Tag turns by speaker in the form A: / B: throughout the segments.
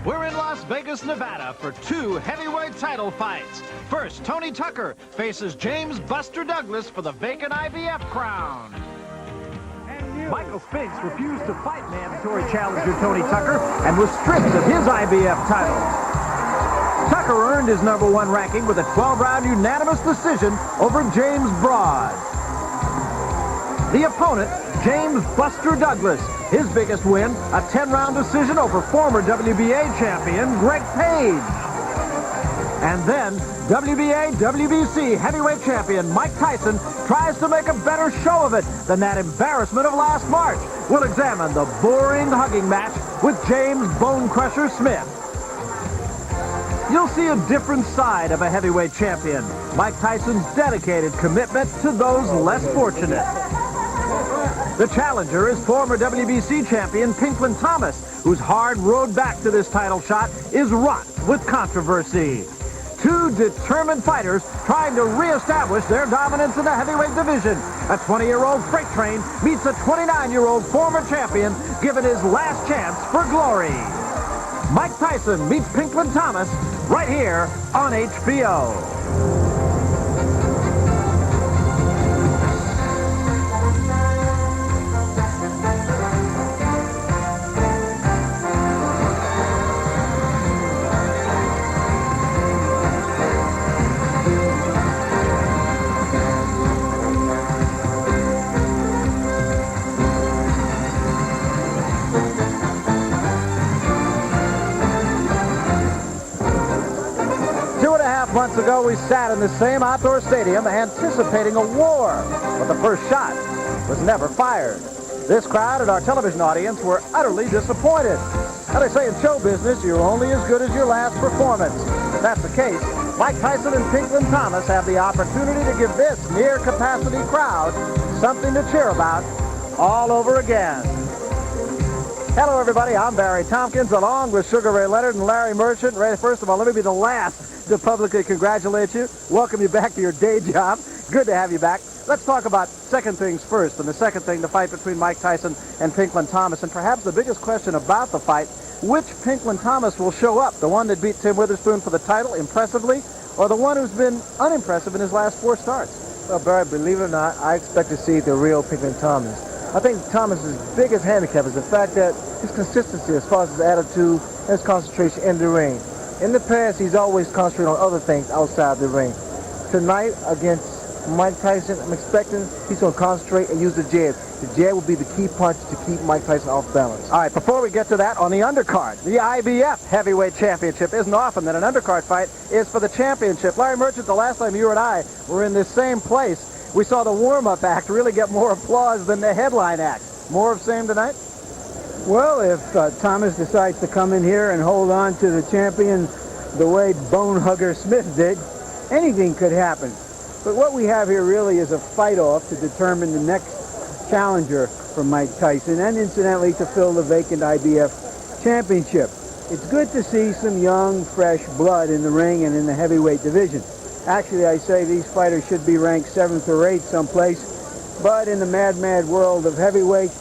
A: We're in Las Vegas, Nevada for two heavyweight title fights. First, Tony Tucker faces James Buster Douglas for the vacant IBF crown.
B: Michael Spinks refused to fight mandatory challenger Tony Tucker and was stripped of his IBF title. Tucker earned his #1 ranking with a 12-round unanimous decision over James Broad. The opponent, James Buster Douglas. His biggest win, a 10-round decision over former WBA champion Greg Page. And then, WBA, WBC heavyweight champion Mike Tyson tries to make a better show of it than that embarrassment of last March. We'll examine the boring hugging match with James Bone Crusher Smith. You'll see a different side of a heavyweight champion, Mike Tyson's dedicated commitment to those less fortunate. The challenger is former WBC champion Pinklin Thomas, whose hard road back to this title shot is wrought with controversy. Two determined fighters trying to reestablish their dominance in the heavyweight division. A 20-year-old freight train meets a 29-year-old former champion given his last chance for glory. Mike Tyson meets Pinklin Thomas right here on HBO. Months ago, we sat in the same outdoor stadium anticipating a war, but the first shot was never fired. This crowd and our television audience were utterly disappointed. Now, they say in show business, you're only as good as your last performance. If that's the case, Mike Tyson and Pinklin Thomas have the opportunity to give this near-capacity crowd something to cheer about all over again. Hello, everybody. I'm Barry Tompkins, along with Sugar Ray Leonard and Larry Merchant. Ray, first of all, let me be the last to publicly congratulate you, welcome you back to your day job. Good to have you back. Let's talk about second things first, and the second thing, the fight between Mike Tyson and Pinklin Thomas, and perhaps the biggest question about the fight, which Pinklin Thomas will show up, the one that beat Tim Witherspoon for the title impressively, or the one who's been unimpressive in his last 4 starts?
C: Well, Barry, believe it or not, I expect to see the real Pinklin Thomas. I think Thomas's biggest handicap is the fact that his consistency as far as his attitude and his concentration in the ring. In the past, he's always concentrated on other things outside the ring. Tonight, against Mike Tyson, I'm expecting he's going to concentrate and use the jab. The jab will be the key punch to keep Mike Tyson off balance.
B: All right, before we get to that, on the undercard, the IBF Heavyweight Championship. Isn't often that an undercard fight is for the championship. Larry Merchant, the last time you and I were in this same place, we saw the warm-up act really get more applause than the headline act. More of same tonight?
D: Well, if Thomas decides to come in here and hold on to the champion the way Bone Hugger Smith did, anything could happen. But what we have here really is a fight-off to determine the next challenger for Mike Tyson, and incidentally to fill the vacant IBF championship. It's good to see some young, fresh blood in the ring and in the heavyweight division. Actually, I say these fighters should be ranked 7th or 8th someplace, but in the mad world of heavyweight,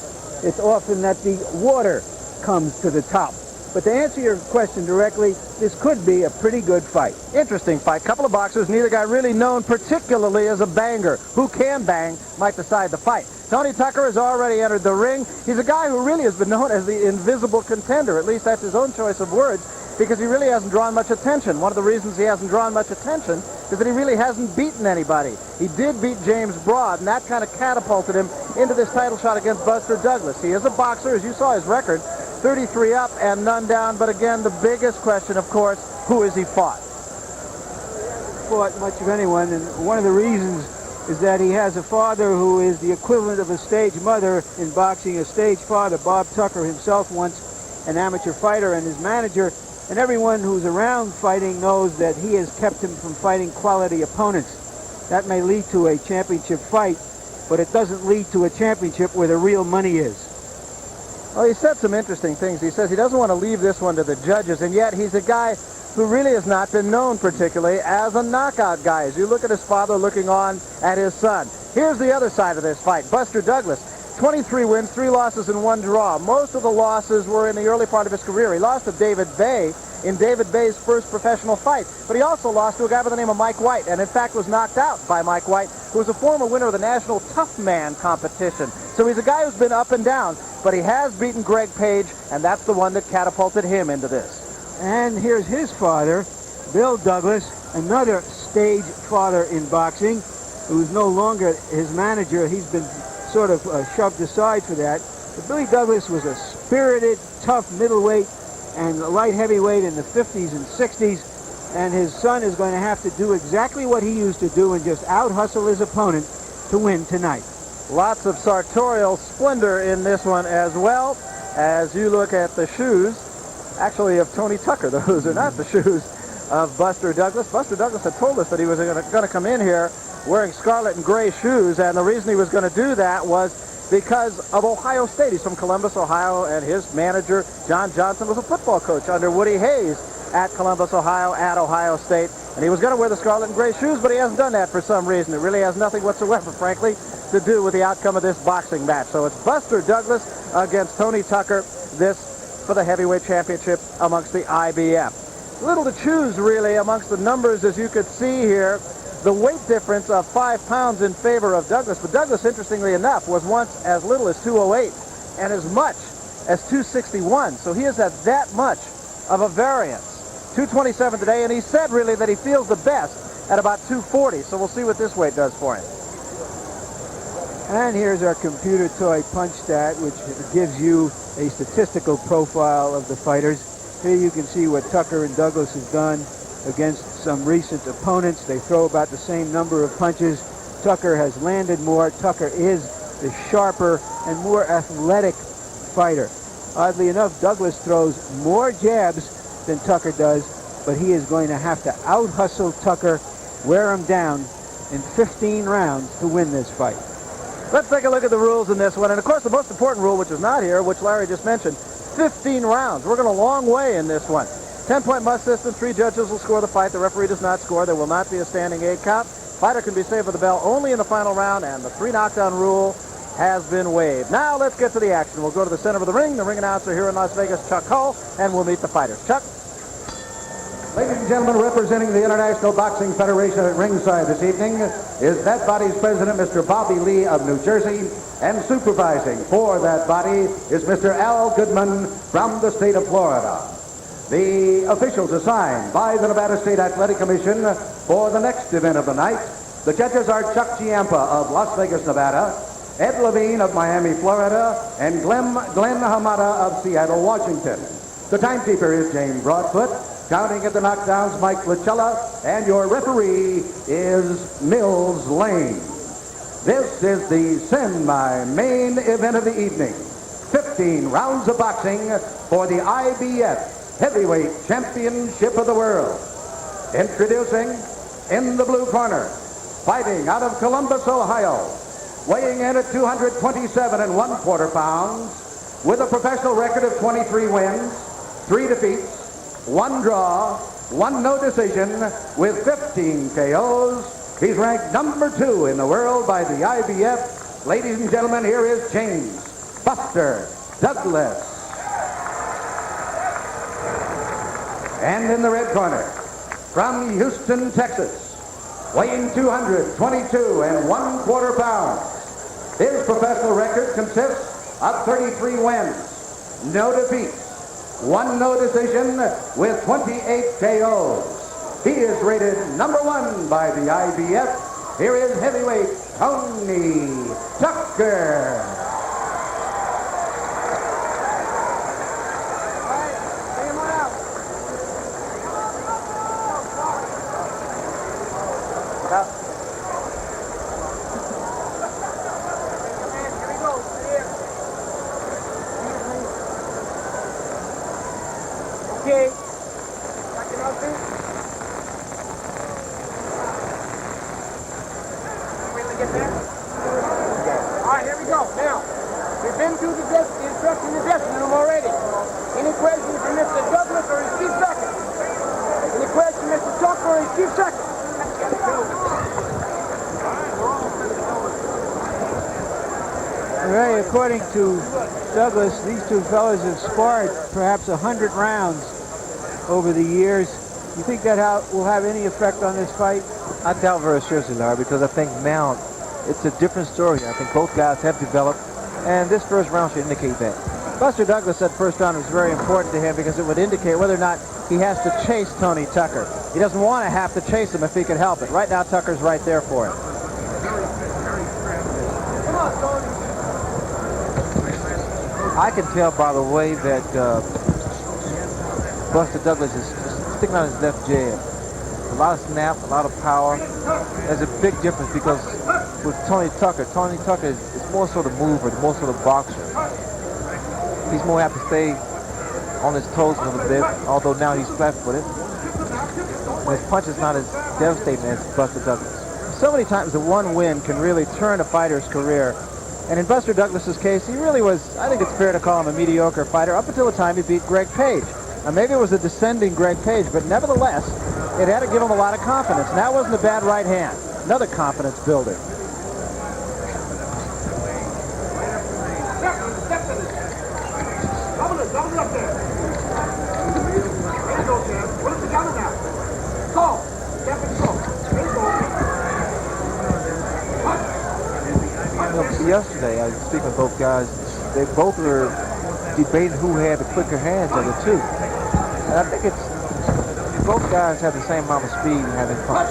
D: it's often that the water comes to the top. But to answer your question directly, this could be a pretty good fight.
B: Interesting fight. Couple of boxers, neither guy really known particularly as a banger. Who can bang might decide the fight. Tony Tucker has already entered the ring. He's a guy who really has been known as the invisible contender. At least that's his own choice of words, because he really hasn't drawn much attention. One of the reasons he hasn't drawn much attention is that he really hasn't beaten anybody. He did beat James Broad, and that kind of catapulted him into this title shot against Buster Douglas. He is a boxer, as you saw his record, 33 up and none down. But again, the biggest question, of course, who has he fought?
D: Fought much of anyone, and one of the reasons is that he has a father who is the equivalent of a stage mother in boxing. A stage father, Bob Tucker himself, once an amateur fighter, and his manager, and everyone who's around fighting knows that he has kept him from fighting quality opponents. That may lead to a championship fight, but it doesn't lead to a championship where the real money is.
B: Well, he said some interesting things. He says he doesn't want to leave this one to the judges, and yet he's a guy who really has not been known particularly as a knockout guy. As you look at his father looking on at his son. Here's the other side of this fight. Buster Douglas, 23 wins, 3 losses, and 1 draw. Most of the losses were in the early part of his career. He lost to David Bay in David Bay's first professional fight. But he also lost to a guy by the name of Mike White, and in fact was knocked out by Mike White, who was a former winner of the National Tough Man competition. So he's a guy who's been up and down, but he has beaten Greg Page, and that's the one that catapulted him into this.
D: And here's his father, Bill Douglas, another stage father in boxing, who's no longer his manager. He's been sort of shoved aside for that. But Billy Douglas was a spirited, tough middleweight and light heavyweight in the 50s and 60s, and his son is going to have to do exactly what he used to do and just out-hustle his opponent to win tonight.
B: Lots of sartorial splendor in this one as well. As you look at the shoes, actually of Tony Tucker, those are not the shoes of Buster Douglas. Buster Douglas had told us that he was going to come in here wearing scarlet and gray shoes, and the reason he was going to do that was because of Ohio State. He's from Columbus, Ohio, and his manager, John Johnson, was a football coach under Woody Hayes at Columbus, Ohio, at Ohio State. And he was going to wear the scarlet and gray shoes, but he hasn't done that for some reason. It really has nothing whatsoever, frankly, to do with the outcome of this boxing match. So it's Buster Douglas against Tony Tucker, this for the heavyweight championship amongst the IBF. Little to choose, really, amongst the numbers, as you could see here. The weight difference of 5 pounds in favor of Douglas. But Douglas, interestingly enough, was once as little as 208 and as much as 261. So he is at that much of a variance. 227 today, and he said really that he feels the best at about 240. So we'll see what this weight does for him.
D: And here's our computer toy punch stat, which gives you a statistical profile of the fighters. Here you can see what Tucker and Douglas have done against some recent opponents. They throw about the same number of punches. Tucker has landed more. Tucker is the sharper and more athletic fighter. Oddly enough, Douglas throws more jabs than Tucker does, but he is going to have to out-hustle Tucker, wear him down in 15 rounds to win this fight.
B: Let's take a look at the rules in this one. And of course, the most important rule, which is not here, which Larry just mentioned, 15 rounds. We're going a long way in this one. 10-point must system. 3 judges will score the fight. The referee does not score. There will not be a standing 8 count. Fighter can be saved for the bell only in the final round, and the 3 knockdown rule has been waived. Now let's get to the action. We'll go to the center of the ring. The ring announcer here in Las Vegas, Chuck Hull, and we'll meet the fighters. Chuck?
E: Ladies and gentlemen, representing the International Boxing Federation at ringside this evening is that body's president, Mr. Bobby Lee of New Jersey, and supervising for that body is Mr. Al Goodman from the state of Florida. The officials assigned by the Nevada State Athletic Commission for the next event of the night. The judges are Chuck Ciampa of Las Vegas, Nevada, Ed Levine of Miami, Florida, and Glenn Hamada of Seattle, Washington. The timekeeper is James Broadfoot. Counting at the knockdowns, Mike Lachella, and your referee is Mills Lane. This is the semi-main event of the evening. 15 rounds of boxing for the IBF Heavyweight Championship of the World. Introducing in the blue corner, fighting out of Columbus, Ohio, weighing in at 227 1/4 pounds, with a professional record of 23 wins, 3 defeats, 1 draw, 1 no decision, with 15 KOs. He's ranked number 2 in the world by the IBF. Ladies and gentlemen, here is James Buster Douglas. And in the red corner, from Houston, Texas, weighing 222 1/4 pounds. His professional record consists of 33 wins, no defeats, 1 no decision, with 28 KOs. He is rated number 1 by the IBF. Here is heavyweight Tony Tucker.
F: Okay. Get there? All right, here we go. Now, we've been through the instruction and dressing room already. Any questions for Mr. Douglas or his chief second? Any questions for Mr. Tucker or his chief second?
D: All right, according to Douglas, these two fellows have sparred perhaps 100 rounds over the years. You think that will have any effect on this fight?
C: I doubt very seriously, Larry, because I think now it's a different story. I think both guys have developed, and this first round should indicate that.
B: Buster Douglas said first round was very important to him because it would indicate whether or not he has to chase Tony Tucker. He doesn't want to have to chase him if he can help it. Right now, Tucker's right there for him.
C: I can tell by the way that Buster Douglas is sticking on his left jab. A lot of snap, a lot of power. There's a big difference because with Tony Tucker is more sort of mover, more sort of boxer. He's more apt to stay on his toes a little bit, although now he's flat-footed. His punch is not as devastating as Buster Douglas.
B: So many times the one win can really turn a fighter's career. And in Buster Douglas's case, he really was, I think it's fair to call him a mediocre fighter up until the time he beat Greg Page. Now, maybe it was a descending Greg Page, but nevertheless, it had to give him a lot of confidence. And that wasn't a bad right hand. Another confidence builder.
C: Yesterday, I was speaking with both guys. They both were debating who had the quicker hands of the two. And I think it's both guys have the same amount of speed and having punch.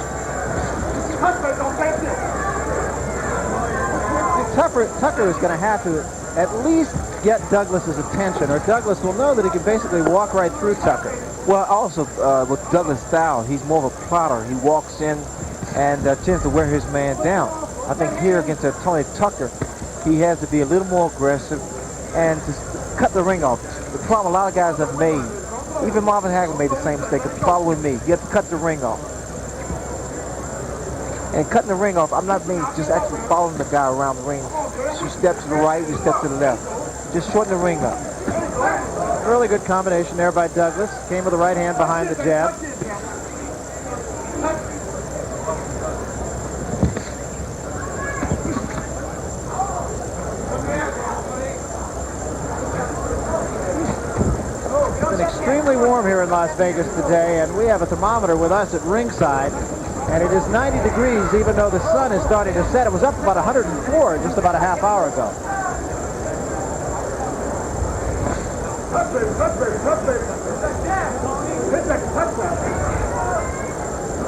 B: Tucker is going to have to at least get Douglas's attention, or Douglas will know that he can basically walk right through Tucker.
C: Well, also with Douglas' style, he's more of a plotter. He walks in and tends to wear his man down. I think here against Tony Tucker, he has to be a little more aggressive and to cut the ring off. The problem a lot of guys have made, even Marvin Hagler made the same mistake, it's following me. You have to cut the ring off. And cutting the ring off, I'm not meaning just actually following the guy around the ring. You step to the right, you step to the left. Just shorten the ring up.
B: Really good combination there by Douglas. Came with the right hand behind the jab. Extremely warm here in Las Vegas today, and we have a thermometer with us at ringside, and it is 90 degrees even though the sun is starting to set. It was up about 104 just about a half hour ago.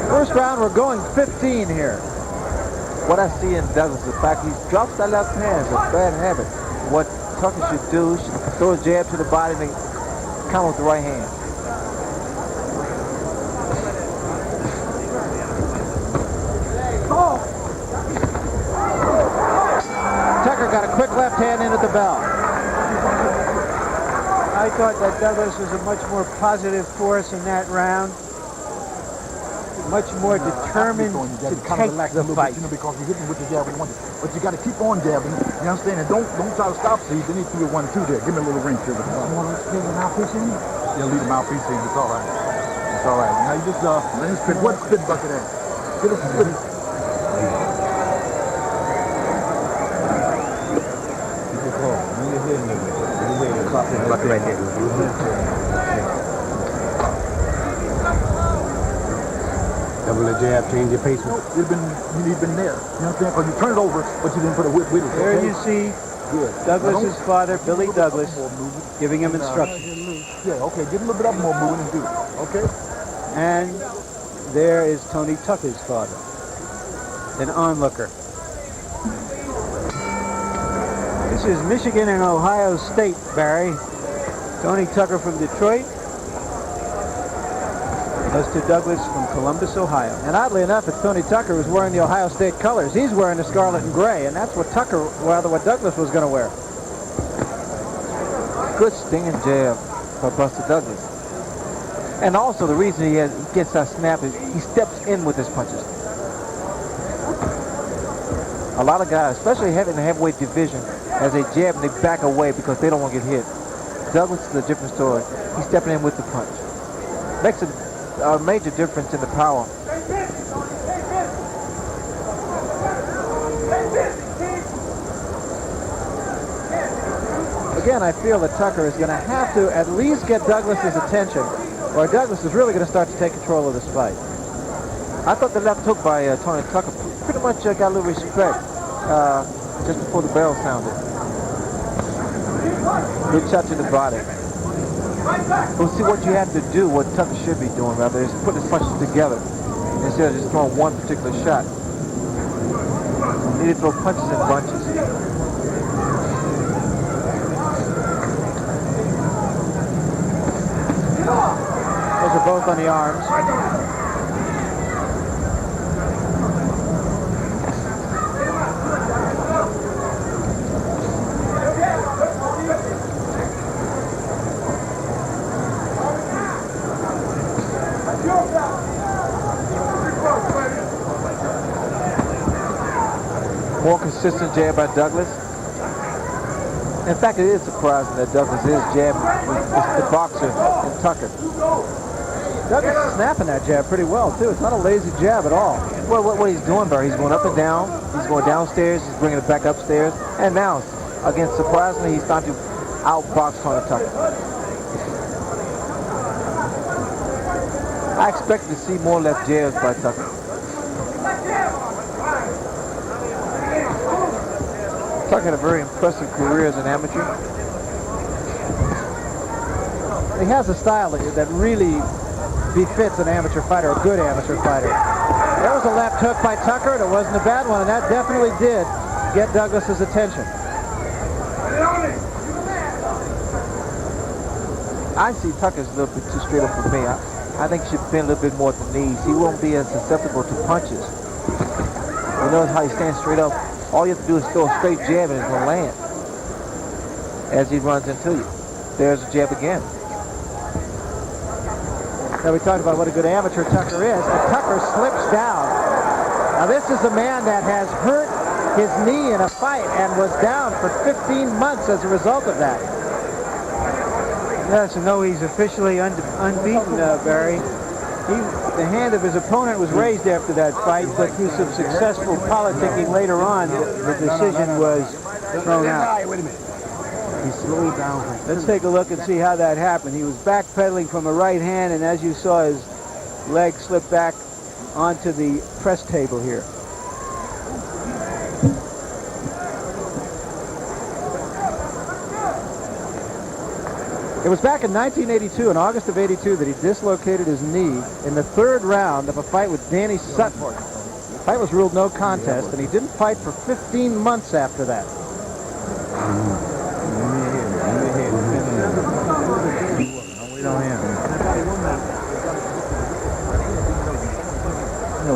B: First round, we're going 15 here.
C: What I see in Douglas, the fact he drops that left hand is a bad habit. What Tucker should do, should throw a jab to the body and counter with the right hand.
B: Tucker got a quick left hand in at the bell.
D: I thought that Douglas was a much more positive force in that round. Much more determined to take the fight.
G: Because you're hitting with the jab and one. But you got to keep on jabbing. You understand? And don't try to stop Steve. They need to do 1-2 there. Give me a little ring to it. You want to leave the mouthpiece in? Yeah, leave the mouthpiece in. It's all right. It's all right. Now you just let him spit. What spit bucket at? Get us a spit. Bucket right there. Double the jab, change your pace. You've been there. You understand? Because you turn it over, but you didn't put a whip with it.
D: There you see Douglas's father, Billy Douglas, giving him instructions.
G: Yeah, okay. Get a little bit up more moving and do it. Okay?
D: And there is Tony Tucker's father, an onlooker. This is Michigan and Ohio State, Barry. Tony Tucker from Detroit. Buster Douglas from Columbus, Ohio.
B: And oddly enough, it's Tony Tucker who's wearing the Ohio State colors. He's wearing the scarlet and gray, and that's what what Douglas was going to wear.
C: Good stinging jab by Buster Douglas. And also the reason he gets that snap is he steps in with his punches. A lot of guys, especially in the heavyweight division, as they jab and they back away because they don't want to get hit. Douglas is a different story. He's stepping in with the punch. Makes a major difference in the power.
B: Again, I feel that Tucker is going to have to at least get Douglas's attention, or Douglas is really going to start to take control of this fight. I thought the left hook by Tony Tucker pretty much got a little respect just before the bell sounded. Good touch in the body. We'll see what you have to do, what Tucker should be doing, rather, is put his punches together instead of just throwing one particular shot. You need to throw punches in bunches. Those are both on the arms. More consistent jab by Douglas. In fact, it is surprising that Douglas is jabbing the boxer and Tucker. Douglas is snapping that jab pretty well, too. It's not a lazy jab at all. Well, what he's doing, Barry, he's going up and down. He's going downstairs. He's bringing it back upstairs. And now, again, surprisingly, he's starting to outbox Tony Tucker. I expect to see more left jabs by Tucker. Tucker had a very impressive career as an amateur. He has a style that really befits an amateur fighter, a good amateur fighter. There was a left hook by Tucker, and it wasn't a bad one, and that definitely did get Douglas's attention. I see Tucker's a little bit too straight up for me. I think he should bend a little bit more at the knees. He won't be as susceptible to punches. You notice how he stands straight up. All you have to do is throw a straight jab and it's going to land as he runs into you. There's a jab again. Now we talked about what a good amateur Tucker is, and Tucker slips down. Now this is a man that has hurt his knee in a fight and was down for 15 months as a result of that.
D: Yes, no, he's officially unbeaten, Barry. The hand of his opponent was raised after that fight, but through some successful politicking later on, the decision was thrown out.
F: Wait a minute.
D: He slowed down. Let's take a look and see how that happened. He was backpedaling from a right hand, and as you saw, his leg slipped back onto the press table here.
B: It was back in 1982, in August of 82, that he dislocated his knee in the third round of a fight with Danny Sutton. The fight was ruled no contest, and he didn't fight for 15 months after that.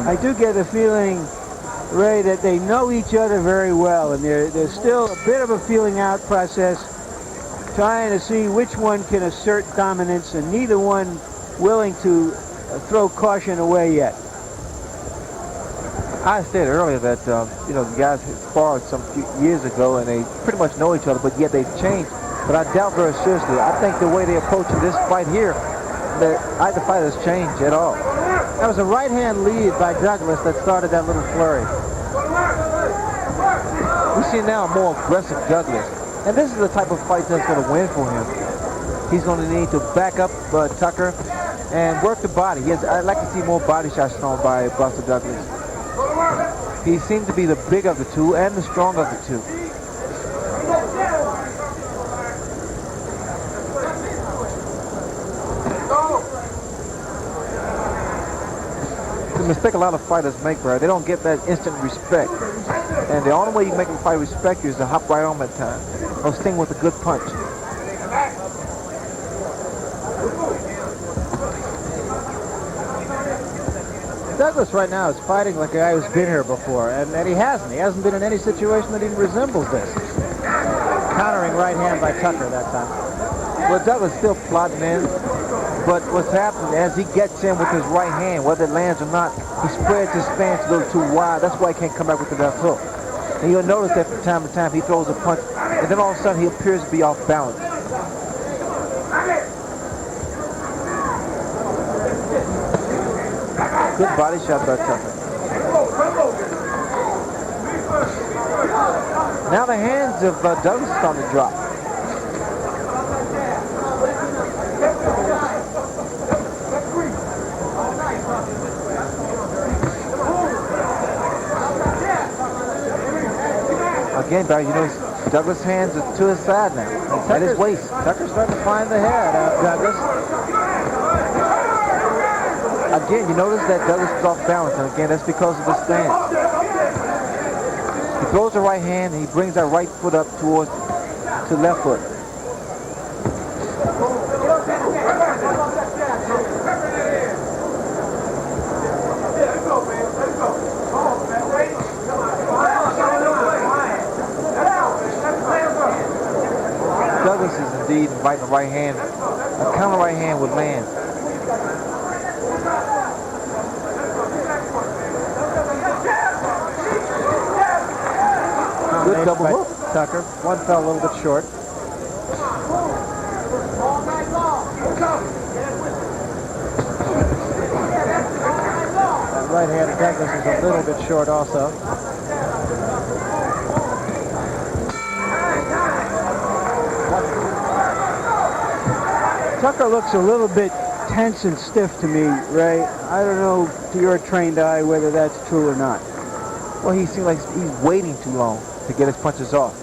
D: I do get the feeling, Ray, that they know each other very well, and there's still a bit of a feeling out process, trying to see which one can assert dominance, and neither one willing to throw caution away yet.
B: I said earlier that, the guys sparred some few years ago, and they pretty much know each other, but yet they've changed. But I doubt very seriously. I think the way they approach this fight here, that either fight has changed at all. That was a right-hand lead by Douglas that started that little flurry. We see now a more aggressive Douglas. And this is the type of fight that's going to win for him. He's going to need to back up Tucker and work the body. Yes, I'd like to see more body shots thrown by Buster Douglas. He seems to be the big of the two and the strong of the two. The mistake a lot of fighters make, Brad, they don't get that instant respect. And the only way you can make them fight respect you is to hop right on at time. Or sting with a good punch. Douglas right now is fighting like a guy who's been here before, and he hasn't. He hasn't been in any situation that even resembles this. Countering right hand by Tucker that time. Well, Douglas still plotting in, but what's happening as he gets in with his right hand, whether it lands or not, he spreads his stance a little too wide. That's why he can't come back with the left hook. And you'll notice that from time to time he throws a punch, and then all of a sudden he appears to be off balance. Good body shot by Tucker. Now the hands of Douglas are starting to drop.
C: Again, Barry, you notice Douglas' hands are to his side now, at his waist.
B: Tucker's starting to find the head of Douglas.
C: Again, you notice that Douglas is off balance, and again, that's because of the stance. He throws the right hand, and he brings that right foot up towards to left foot. Douglas is indeed inviting the right hand. A counter right hand would land. Good double hook.
B: Tucker. One fell a little bit short. That right hand of Douglas is a little bit short also.
D: Tucker looks a little bit tense and stiff to me, Ray. I don't know to your trained eye whether that's true or not.
C: Well, he seems like he's waiting too long to get his punches off.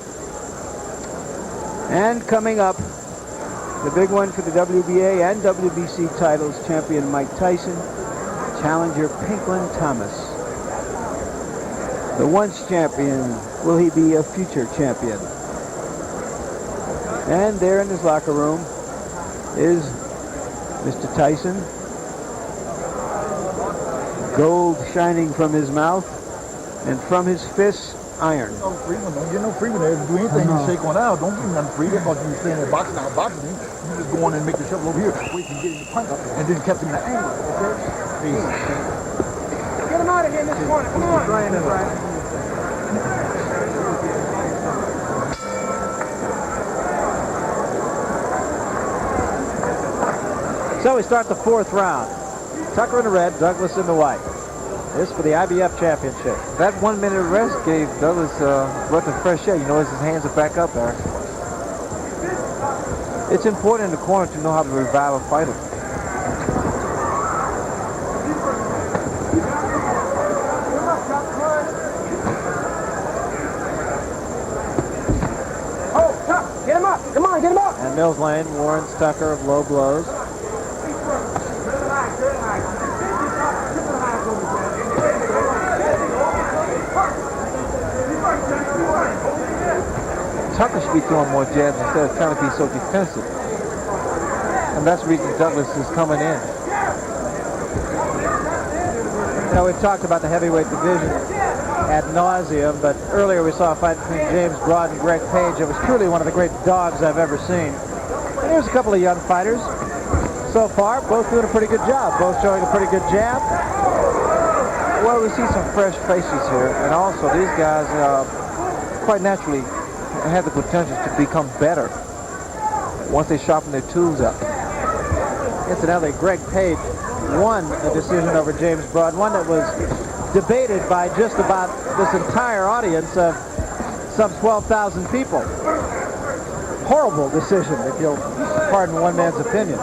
D: And coming up, the big one for the WBA and WBC titles, champion Mike Tyson, challenger Pinklin Thomas. The once champion, will he be a future champion? And there in his locker room is Mr. Tyson. Gold shining from his mouth and from his fists, iron.
G: No freedom. Don't get no freedom there. Do anything you shake one out. Don't give him nothing freedom because you staying there boxing out boxing him. You just go on and make the shovel over here, wait till you get him the punch, and then catch him in the angle. Okay?
F: Get him out of here in this corner. Come on.
B: So we start the fourth round. Tucker in the red, Douglas in the white. This for the IBF championship.
C: That 1 minute rest gave Douglas breath of fresh air. You notice his hands are back up there. It's important in the corner to know how to revive a fighter.
F: Oh, Tuck, get him up. Come on, get him up.
B: And Mills Lane warns Tucker of low blows.
C: Tucker should be throwing more jabs instead of trying to be so defensive. And that's the reason Douglas is coming in.
B: Now, we've talked about the heavyweight division ad nauseum, but earlier we saw a fight between James Broad and Greg Page. It was truly one of the great dogs I've ever seen. And here's a couple of young fighters. So far, both doing a pretty good job, both showing a pretty good jab.
C: Well, we see some fresh faces here, and also these guys quite naturally have the potential to become better once they sharpen their tools up.
B: Incidentally, Greg Page won a decision over James Broad, one that was debated by just about this entire audience of some 12,000 people. Horrible decision, if you'll pardon one man's opinion.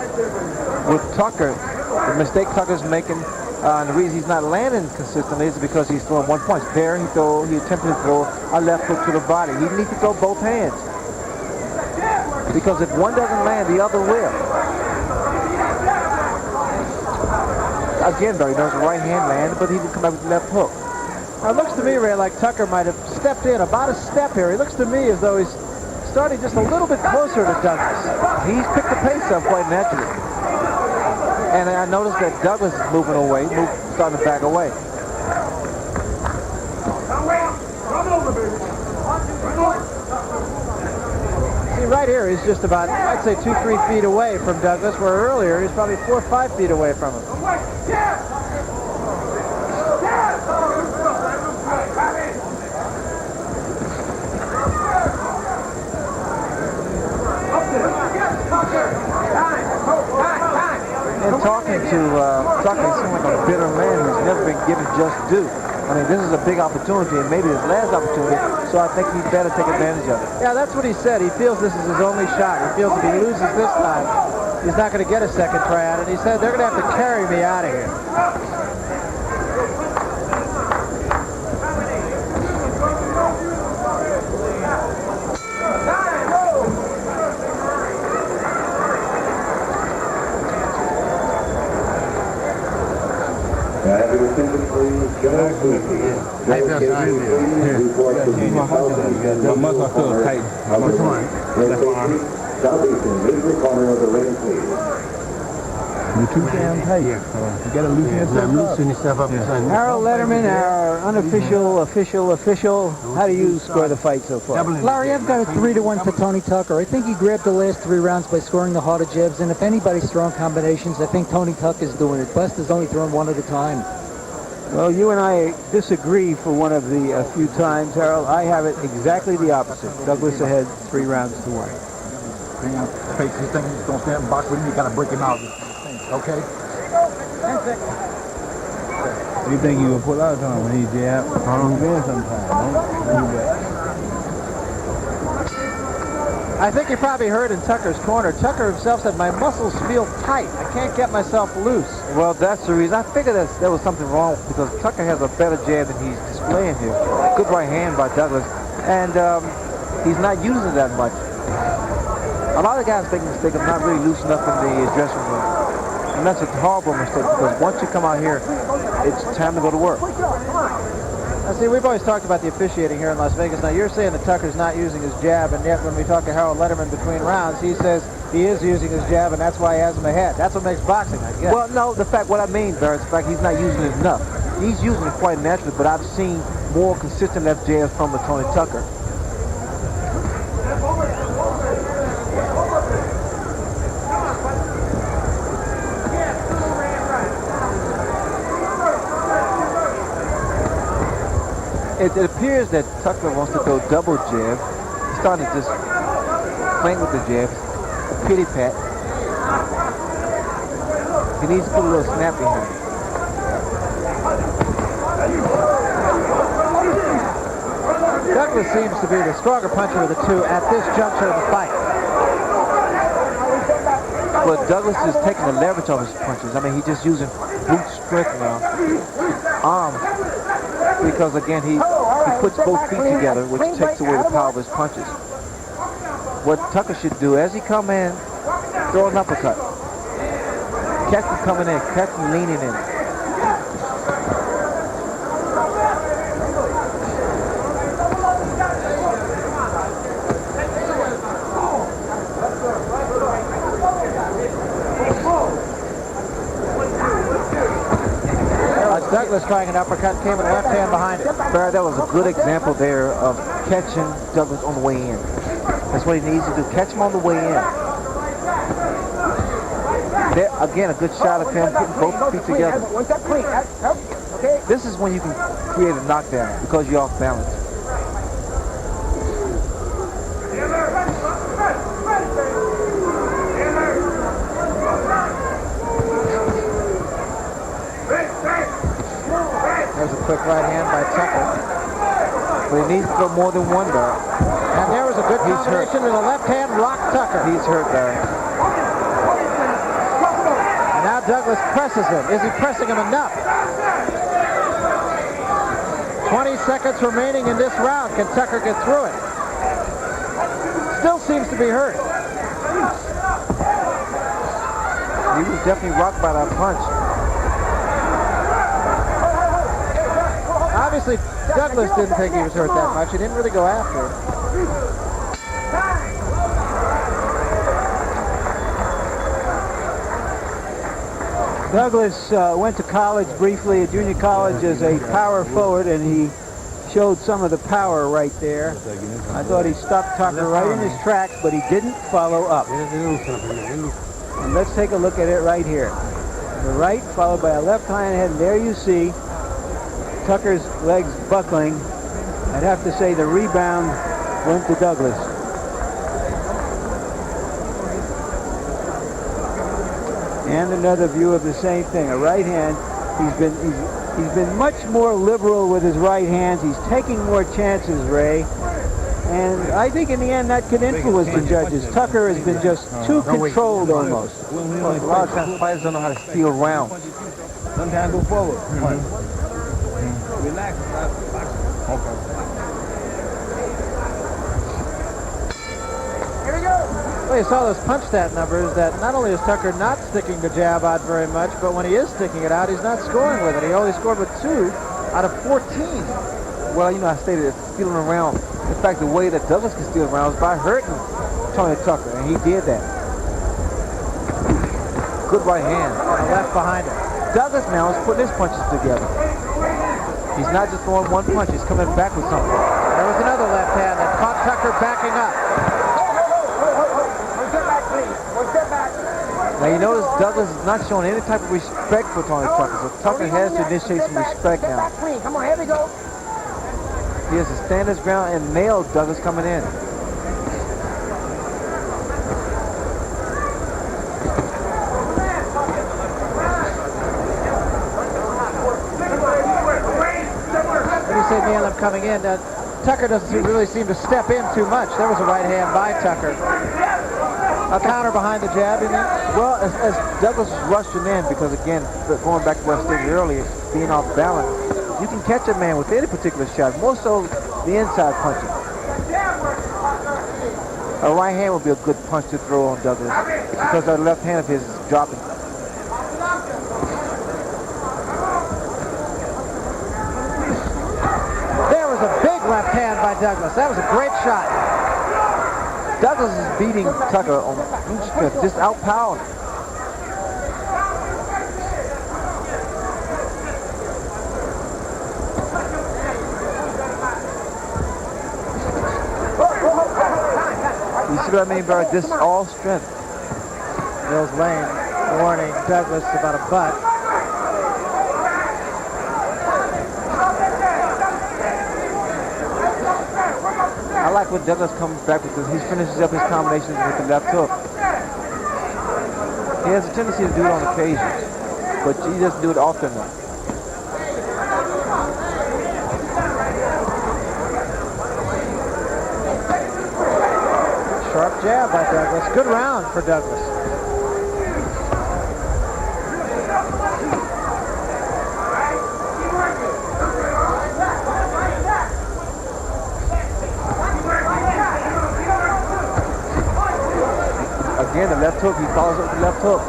C: With Tucker, the mistake Tucker's making, and the reason he's not landing consistently is because he's throwing one punch. There, he attempted to throw a left hook to the body. He needs to throw both hands. Because if one doesn't land, the other will. Again, though, he knows the right hand landed, but he can come up with the left hook.
B: Now, it looks to me, Ray, like Tucker might have stepped in about a step here. He looks to me as though he's starting just a little bit closer to Douglas.
C: He's picked the pace up quite naturally. And I noticed that Douglas is moving away, starting to back away.
B: See, right here, he's just about, I'd say, 2-3 feet away from Douglas, where earlier he was probably 4 or 5 feet away from him.
C: And talking to Tucker, he seemed like a bitter man who's never been given just due. I mean, this is a big opportunity, and maybe his last opportunity, so I think he'd better take advantage of it.
B: Yeah, that's what he said. He feels this is his only shot. He feels if he loses this time, he's not going to get a second try out. And he said, they're going to have to carry me out of here.
E: your attention, please. General Cleveland.
G: Hey, that's the idea.
H: My muscle feel tight.
G: Which one?
E: Southeastern, leave the corner of the ring, please.
H: You're too damn tight. You gotta loosen yourself up.
G: Loosen yourself up.
D: Harold Letterman, our unofficial, official. How do you score the fight so far?
I: Larry, I've got a 3-1 for Tony Tucker. I think he grabbed the last 3 rounds by scoring the harder jabs, and if anybody's throwing combinations, I think Tony Tucker's doing it. Buster's only throwing one at a time.
D: Well, you and I disagree for one of the few times, Harold. I have it exactly the opposite. Douglas ahead 3 rounds to 1.
G: Face this thing, he's gonna stand and box with him, you gotta break him out. Okay?
H: You think you can pull out on him when he jab? He's been sometime. Don't do that.
B: I think you probably heard in Tucker's corner. Tucker himself said, my muscles feel tight. I can't get myself loose.
C: Well, that's the reason. I figured that there was something wrong because Tucker has a better jab than he's displaying here. Good right hand by Douglas. And he's not using it that much. A lot of guys make the mistake of not really loosening up in the dressing room. And that's a horrible mistake because once you come out here, it's time to go to work.
B: Now, see, we've always talked about the officiating here in Las Vegas. Now, you're saying that Tucker's not using his jab, and yet when we talk to Harold Letterman between rounds, he says he is using his jab, and that's why he has him ahead. That's what makes boxing, I guess.
C: Well, no, what I mean, Barrett, is the fact he's not using it enough. He's using it quite naturally, but I've seen more consistent left jabs from the Tony Tucker. It appears that Tucker wants to go double jab. He's starting to just playing with the jabs, a pity pat. He needs to put a little snap behind it.
B: Douglas seems to be the stronger puncher of the two at this juncture of the fight.
C: But Douglas is taking the leverage off his punches. I mean, he's just using brute strength now. Because again, he puts both feet together, which takes away the power of his punches. What Tucker should do, as he come in, throw an uppercut. Catch him coming in, catch him leaning in.
B: Douglas trying an uppercut, came with the left hand behind it.
C: Barry, that was a good example there of catching Douglas on the way in. That's what he needs to do, catch him on the way in. There, again, a good shot of him putting both feet together. This is when you can create a knockdown because you're off balance.
B: There's a quick right hand by Tucker.
C: But he needs to go more than one, Barry.
B: And there was a good combination with a left hand block Tucker.
C: He's hurt, Barry.
B: And now Douglas presses him. Is he pressing him enough? 20 seconds remaining in this round. Can Tucker get through it? Still seems to be hurt.
C: He was definitely rocked by that punch.
B: Obviously, Douglas didn't think he was hurt that much. He didn't really go after him.
D: Douglas went to college briefly, at junior college, as a power forward, and he showed some of the power right there. I thought he stopped Tucker right in his tracks, but he didn't follow up. And let's take a look at it right here. The right followed by a left high hand, and there you see Tucker's legs buckling. I'd have to say the rebound went to Douglas. And another view of the same thing, a right hand. He's been much more liberal with his right hands. He's taking more chances, Ray. And I think in the end that could influence the judges. Tucker has been just too controlled almost.
C: Well, a lot of times fighters don't know how to steal rounds.
H: Sometimes go forward. Relax. Okay.
F: Here we go.
B: Well, you saw those punch stat numbers that not only is Tucker not sticking the jab out very much, but when he is sticking it out, he's not scoring with it. He only scored with 2 out of 14.
C: Well, you know, I stated it's stealing around. In fact, the way that Douglas can steal around is by hurting Tony Tucker, and he did that. Good right hand.
B: On the left behind him.
C: Douglas now is putting his punches together. He's not just throwing one punch, he's coming back with something.
B: There was another left hand that caught Tucker backing up.
F: One step back, please. One step back.
C: Now you notice Douglas is not showing any type of respect for Tony Tucker, so Tucker has to initiate some respect
F: Step
C: now.
F: back clean. Come on, here we go.
C: He has to stand his ground and nail Douglas coming in.
B: When you say nail him coming in, Tucker doesn't really seem to step in too much. There was a right hand by Tucker. A counter behind the jab, you mean?
C: Well, as Douglas was rushing in, because again, going back to what I stated earlier, being off balance, you can catch a man with any particular shot, more so the inside punching. A right hand would be a good punch to throw on Douglas, because that left hand of his is dropping.
B: There was a big left hand by Douglas. That was a great shot.
C: Douglas is beating Tucker on each strength, just outpowering. You see what I mean, Barry? This is all strength.
B: Mills Lane warning Douglas about a butt.
C: I like when Douglas comes back because he finishes up his combinations with the left hook. He has a tendency to do it on occasions, but he doesn't do it often enough.
B: Sharp jab by Douglas. Good round for Douglas.
C: Again, the left hook, he follows up with the left hook.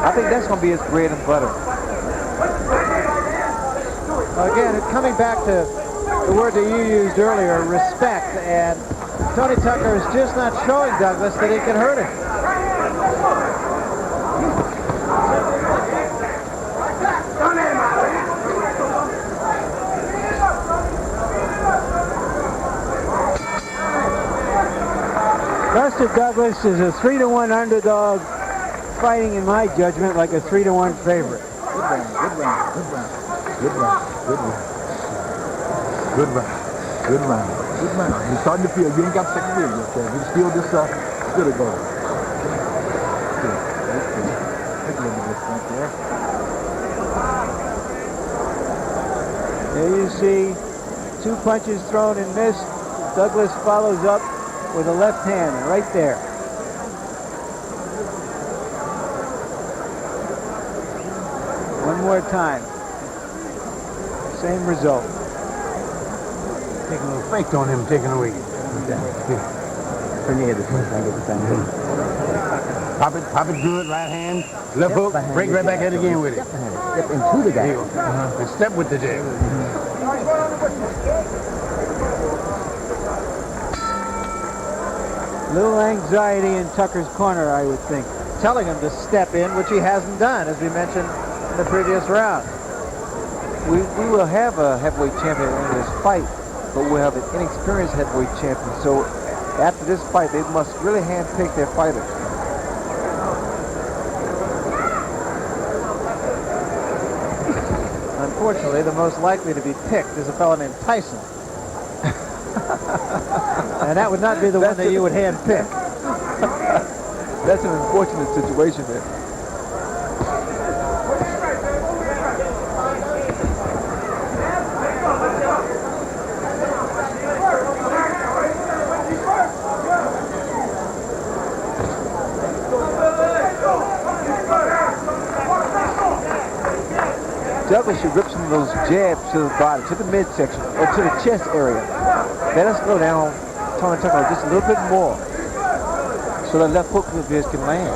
C: I think that's going to be his bread and butter.
B: Again, coming back to the word that you used earlier, respect, and Tony Tucker is just not showing Douglas that he can hurt him.
D: Buster Douglas is a 3-to-1 underdog, fighting, in my judgment, like a 3-to-1 favorite.
G: Good round, good round, good round, good round, good round. Good round, good round, good round. You're starting to feel, you ain't got second gear yet, Kev. You still just, good to go. Good. Take a little bit of this right there.
D: There you see 2 punches thrown and missed. Douglas follows up with a left hand right there. One more time. Same result.
H: Take a little fake on him, taking away. Pop it good, right hand, left hook, break right back at it again with it.
C: Step into the guy.
H: And step with the jab.
D: Little anxiety in Tucker's corner, I would think.
B: Telling him to step in, which he hasn't done, as we mentioned in the previous round.
C: We will have a heavyweight champion in this fight, but we'll have an inexperienced heavyweight champion. So after this fight, they must really handpick their fighters.
B: Unfortunately, the most likely to be picked is a fellow named Tyson. And that would not be the one that you would hand pick.
C: That's an unfortunate situation there. Douglas should rip some of those jabs to the body, to the midsection, or to the chest area. Let us slow down Tony Tucker just a little bit more so that left hook of his can land.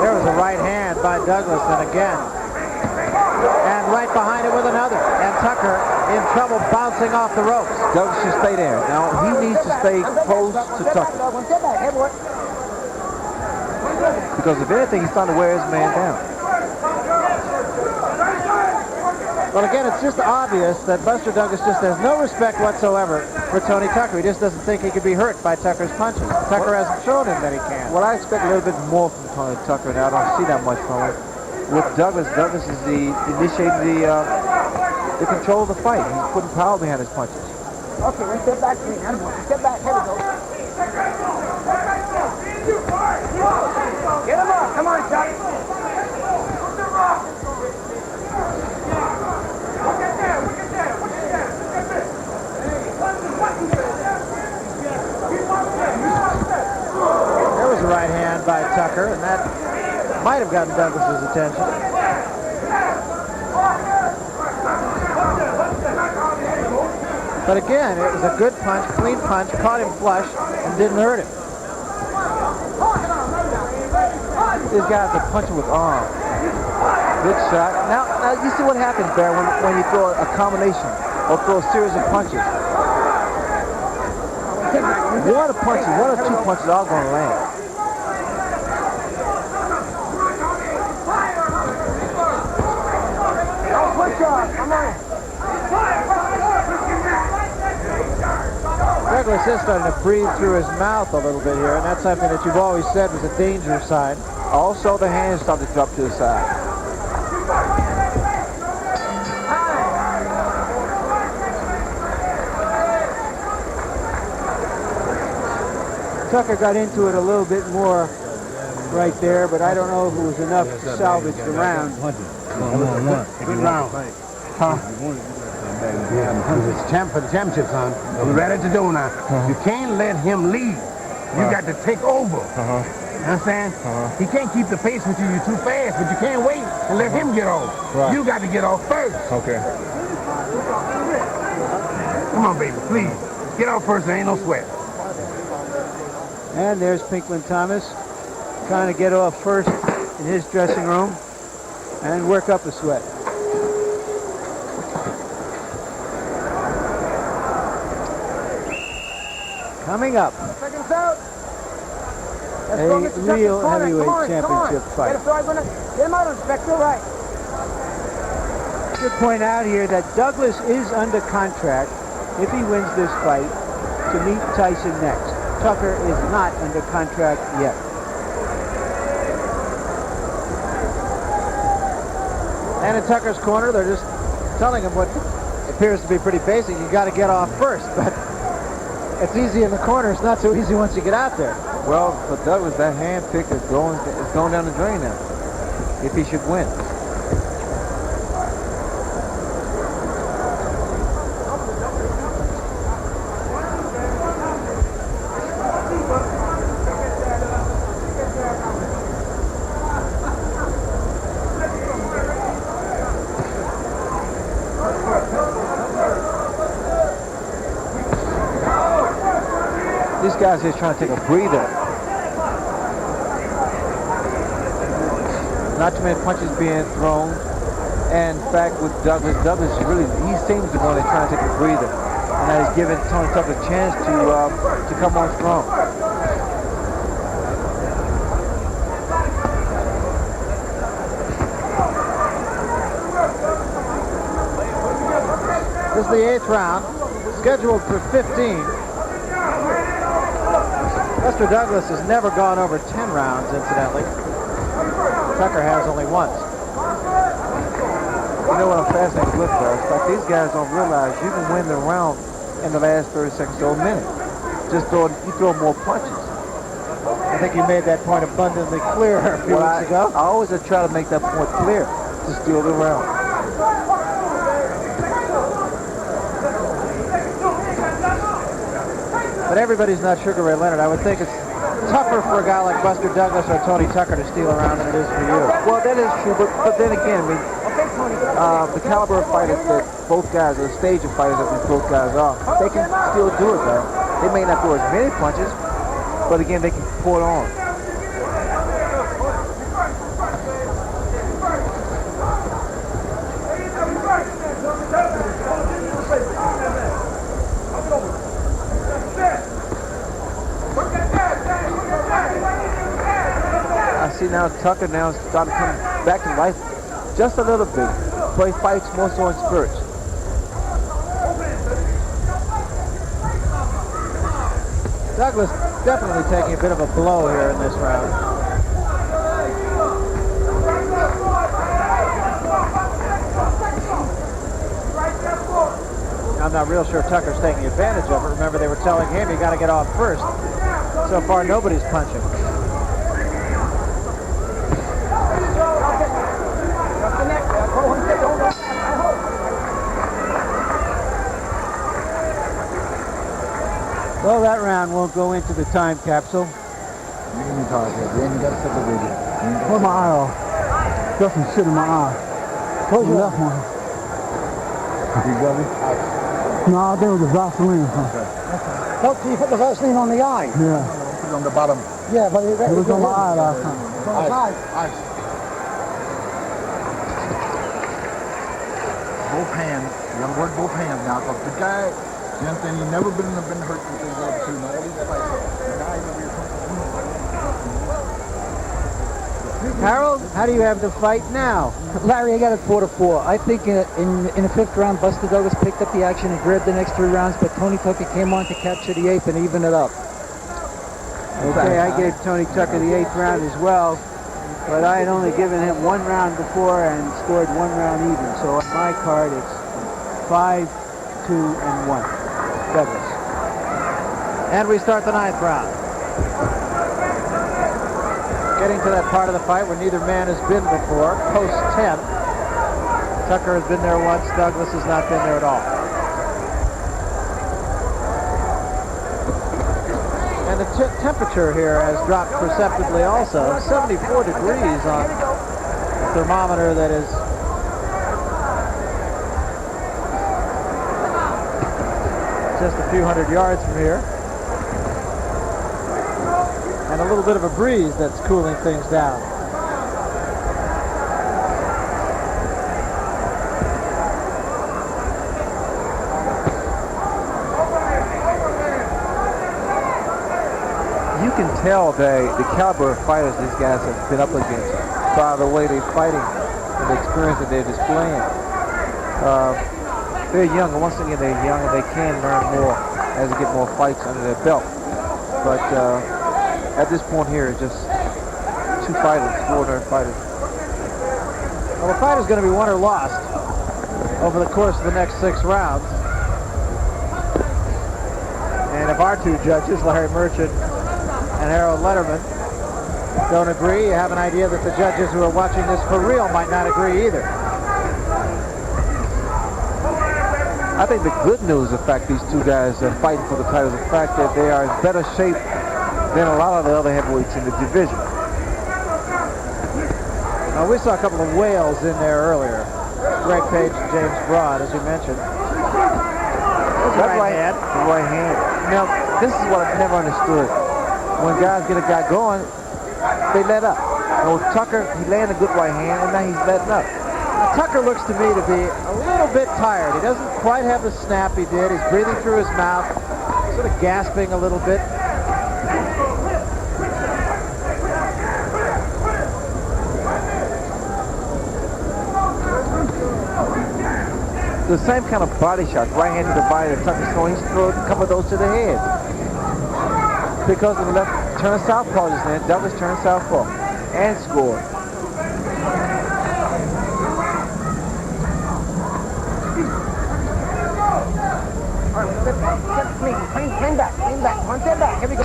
B: There was a right hand by Douglas, and again. And right behind it with another. And Tucker in trouble bouncing off the ropes.
C: Douglas should stay there. Now, he needs to stay close to Tucker. Because if anything, he's trying to wear his man down.
B: Well, again, it's just obvious that Buster Douglas just has no respect whatsoever for Tony Tucker. He just doesn't think he could be hurt by Tucker's punches. Tucker hasn't shown him that he can.
C: Well, I expect a little bit more from Tony Tucker, and I don't see that much from him. With Douglas, Douglas is initiating the control of the fight. He's putting power behind his punches.
F: Okay, let's step back to me. Step back. Here we go. Get him up. Come on, Chuck.
B: There was a right hand by Tucker, and that might have gotten Douglas's attention. But again, it was a good punch, clean punch, caught him flush, and didn't hurt him.
C: These guys are punching with arms. Good shot. Now you see what happens, Bear, when you throw a combination or throw a series of punches. One or two punches are going to land.
B: Douglas is starting to breathe through his mouth a little bit here, and that's something that you've always said was a danger sign.
C: Also, the hands start to drop to the side.
D: Tucker got into it a little bit more right there, but I don't know if it was enough to salvage the round.
H: Good round.
G: Huh? It's champ for the championship, son. We're ready to do now. You can't let him lead. You got to take over. You understand? He can't keep the pace with you. You're too fast, but you can't wait and let him get off. You got to get off first.
H: Okay.
G: Come on, baby, please. Get off first. There ain't no sweat.
D: And there's Pinkman Thomas trying to get off first in his dressing room and work up a sweat. Coming up,
F: Seconds out.
D: a real heavyweight championship fight.
F: Get him out, Inspector. Right.
D: I should point out here that Douglas is under contract, if he wins this fight, to meet Tyson next. Tucker is not under contract yet.
B: And in Tucker's corner, they're just telling him what appears to be pretty basic. You got to get off first, but it's easy in the corner. It's not so easy once you get out there.
C: Well, for Douglas, that hand pick is going down the drain now, if he should win. These guys here trying to take a breather. Not too many punches being thrown. And in fact, with Douglas really, he seems to want to try to take a breather. And that is giving Tony Tucker a chance to come on strong.
B: This is the 8th round, scheduled for 15. Buster Douglas has never gone over 10 rounds, incidentally. Tucker has only once.
C: You know what I'm fascinated with, though? It's like these guys don't realize you can win the round in the last 30 seconds or a minute. You throw more punches.
B: I think you made that point abundantly clear a few weeks ago.
C: I always try to make that point clear to steal the round.
B: But everybody's not Sugar Ray Leonard. I would think it's tougher for a guy like Buster Douglas or Tony Tucker to steal a round than it is for you.
C: Well, that is true, but then again, I mean, the caliber of fighters that both guys, or the stage of fighters that these both guys are, they can still do it, man. They may not throw as many punches, but again, they can pull it on. I see now Tucker now starting to come back to life just a little bit, but he fights more so in spurts.
B: Douglas definitely taking a bit of a blow here in this round. I'm not real sure Tucker's taking advantage of it. Remember, they were telling him you got to get off first. So far, nobody's punching.
D: Well, that round won't go into the time capsule.
H: Where's my eye off? Got some shit in my eye. Close your left one. No, I think it was the Vaseline.
D: Oh, so you put the Vaseline on the eye?
H: Yeah.
G: Put it on the bottom.
D: Yeah, but
H: It was on my eye last time.
G: Ice. Both hands. You gotta work both hands now, because the guy, you understand, he's never been hurt with his other two. All these fights. The guy over here.
B: Harold, how do you have the fight now?
I: Larry, I got it 4-4. I think in the fifth round, Buster Douglas picked up the action and grabbed the next 3 rounds, but Tony Tucker came on to capture the 8th and even it up.
D: Okay, I gave Tony Tucker the 8th round as well, but I had only given him 1 round before and scored 1 round even. So on my card, it's 5, 2, and 1. Douglas.
B: And we start the 9th round. Getting to that part of the fight where neither man has been before, post 10. Tucker has been there once, Douglas has not been there at all. And the temperature here has dropped perceptibly also. 74 degrees on the thermometer that is just a few hundred yards from here. And a little bit of a breeze that's cooling things down.
C: You can tell the caliber of fighters these guys have been up against by the way they're fighting and the experience that they're displaying. They're young, and once again they're young and they can learn more as they get more fights under their belt. But at this point here, it's just 2 fighters, 4 fighters.
B: Well, the fight is going to be won or lost over the course of the next 6 rounds. And if our 2 judges, Larry Merchant and Harold Letterman, don't agree, you have an idea that the judges who are watching this for real might not agree either.
C: I think the good news, the fact these 2 guys are fighting for the titles, the fact that they are in better shape than a lot of the other heavyweights in the division.
B: Now, we saw a couple of whales in there earlier. Greg Page and James Broad, as you mentioned.
C: That's right hand. The right hand. Now, this is what I've never understood. When guys get a guy going, they let up. You know, Tucker, he landed a good right hand, and now he's letting up.
B: Now, Tucker looks to me to be a little bit tired. He doesn't quite have the snap he did. He's breathing through his mouth, sort of gasping a little bit.
C: The same kind of body shots, right hand to the body that Tucker's throwing, he's throwing a couple of those to the head. Because of the left turn southpaw just then, Douglas turned southpaw and scored.
F: All right, clean back, 1 step back, here we go.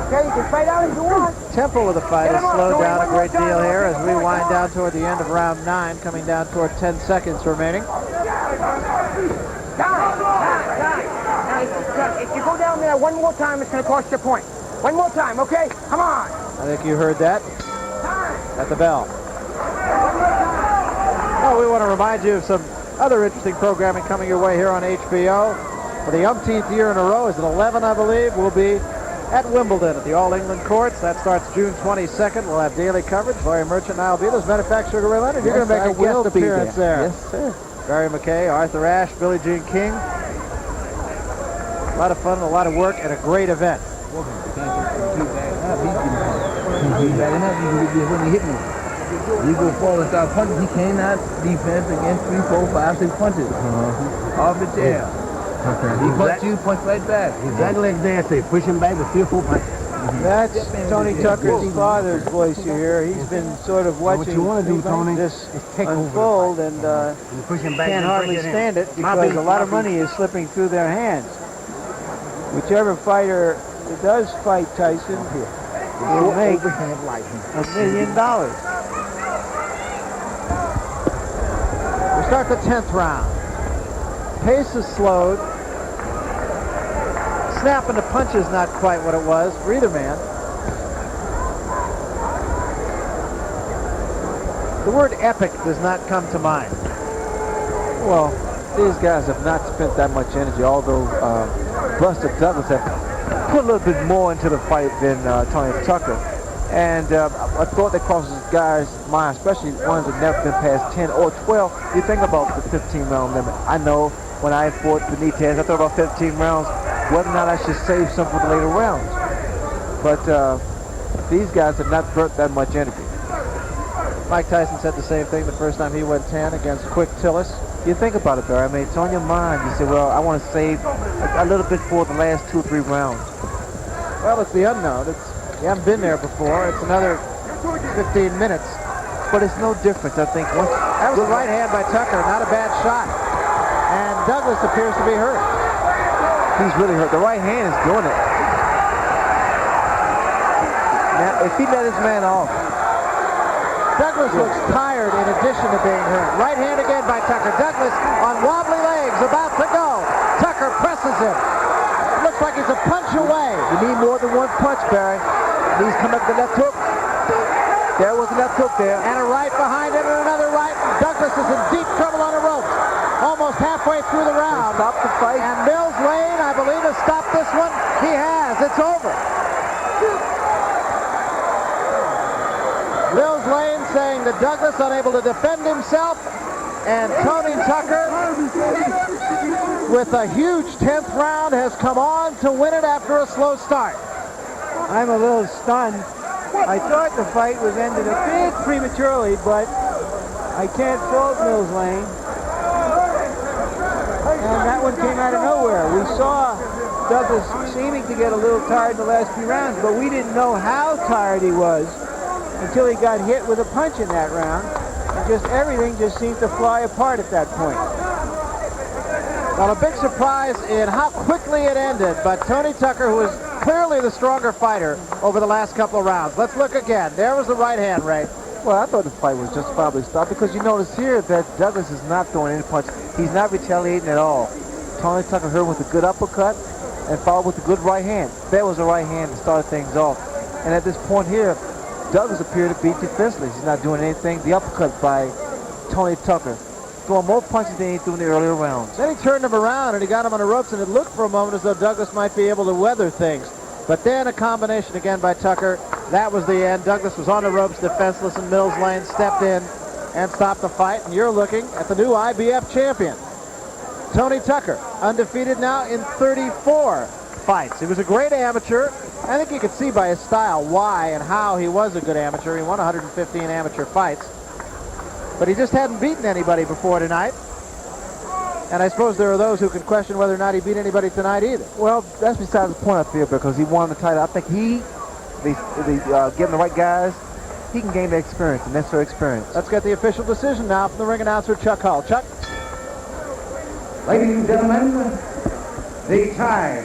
F: Okay, you can fight out if you want.
B: Tempo of the fight has slowed down a great deal here as we wind down toward the end of round 9, coming down toward 10 seconds remaining.
F: If you go down there 1 more time, it's going to cost you a point. 1 more time, okay? Come on.
B: I think you heard that at the bell. Well, we want to remind you of some other interesting programming coming your way here on HBO. For the umpteenth year in a row, is it 11, I believe, will be at Wimbledon at the All England Courts. That starts June 22nd. We'll have daily coverage. Larry Merchant and I will be there. As a matter of fact, Sugar Ray Leonard, you're going to make a guest appearance there.
C: Yes, sir.
B: Barry McKay, Arthur Ashe, Billie Jean King. A lot of fun, a lot of work, and a great event.
H: You go forward and start punching. He cannot defense against 3, 4, 5, 6 punches. Off the chair. He punch you, punch right back.
F: Exactly like they say, push him back with 3 or 4 punches.
D: That's Tony Tucker's father's voice you hear. He's been sort of watching
F: What you want to do, Tony,
D: this
F: is take
D: unfold
F: over.
D: and
F: You push him back,
D: can't hardly stand it because a lot of money is slipping through their hands. Whichever fighter does fight Tyson will make $1 million.
B: We start the 10th round. Pace is slowed. Snapping the punch is not quite what it was for either man. The word epic does not come to mind.
C: Well, these guys have not spent that much energy, although Buster Douglas have put a little bit more into the fight than Tony Tucker. And I thought that crosses guys' minds, especially ones that never been past 10 or 12. You think about the 15-round limit. I know when I fought Benitez, I thought about 15 rounds, whether or not I should save some for the later rounds. But these guys have not burnt that much energy.
B: Mike Tyson said the same thing the first time he went 10 against Quick Tillis.
C: You think about it, though. I mean, it's on your mind. You say, well, I want to save a little bit for the last 2 or 3 rounds.
B: Well, it's the unknown. You haven't been there before. It's another 15 minutes.
C: But it's no difference, I think.
B: That was a right hand by Tucker. Not a bad shot. And Douglas appears to be hurt.
C: He's really hurt. The right hand is doing it. Now, if he let his man off.
B: Douglas looks tired in addition to being hurt. Right hand again by Tucker. Douglas on wobbly legs, about to go. Tucker presses him. Looks like he's a punch away.
C: You need more than one punch, Barry. He's coming up the left hook. There was a left hook there.
B: And a right behind it and another right. Douglas is in deep trouble on the ropes. Almost halfway through the round.
C: Stop the fight.
B: And Mills Lane, I believe, has stopped this one. He has. It's over. Mills Lane saying that Douglas unable to defend himself. And Tony Tucker, with a huge 10th round, has come on to win it after a slow start.
D: I'm a little stunned. I thought the fight was ended a bit prematurely, but I can't fault Mills Lane. And that one came out of nowhere. We saw Douglas seeming to get a little tired in the last few rounds, but we didn't know how tired he was until he got hit with a punch in that round. And just everything just seemed to fly apart at that point.
B: Well, a big surprise in how quickly it ended, but Tony Tucker, who is clearly the stronger fighter over the last couple of rounds. Let's look again. There was the right hand, Ray.
C: Well, I thought the fight was just probably stopped because you notice here that Douglas is not throwing any punch. He's not retaliating at all. Tony Tucker hurt with a good uppercut and followed with a good right hand. That was a right hand to start things off. And at this point here, Douglas appeared to be defenseless. He's not doing anything. The uppercut by Tony Tucker, throwing more punches than he threw in the earlier rounds.
B: Then he turned him around and he got him on the ropes, and it looked for a moment as though Douglas might be able to weather things. But then a combination again by Tucker. That was the end. Douglas was on the ropes, defenseless, and Mills Lane stepped in and stopped the fight. And you're looking at the new IBF champion, Tony Tucker, undefeated now in 34 fights. He was a great amateur. I think you could see by his style why and how he was a good amateur. He won 115 amateur fights. But he just hadn't beaten anybody before tonight. And I suppose there are those who can question whether or not he beat anybody tonight either.
C: Well, that's besides the point, I feel, because he won the title. I think given the right guys, he can gain the experience, the necessary experience.
B: Let's get the official decision now from the ring announcer, Chuck Hull. Chuck?
E: Ladies and gentlemen, the time,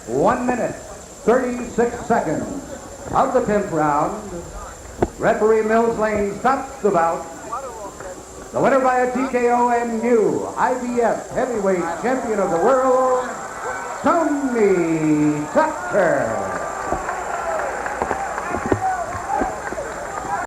E: 1 minute, 36 seconds of the 10th round. Referee Mills Lane stops the bout. The winner by a TKO and new IBF heavyweight champion of the world, Tony Tucker.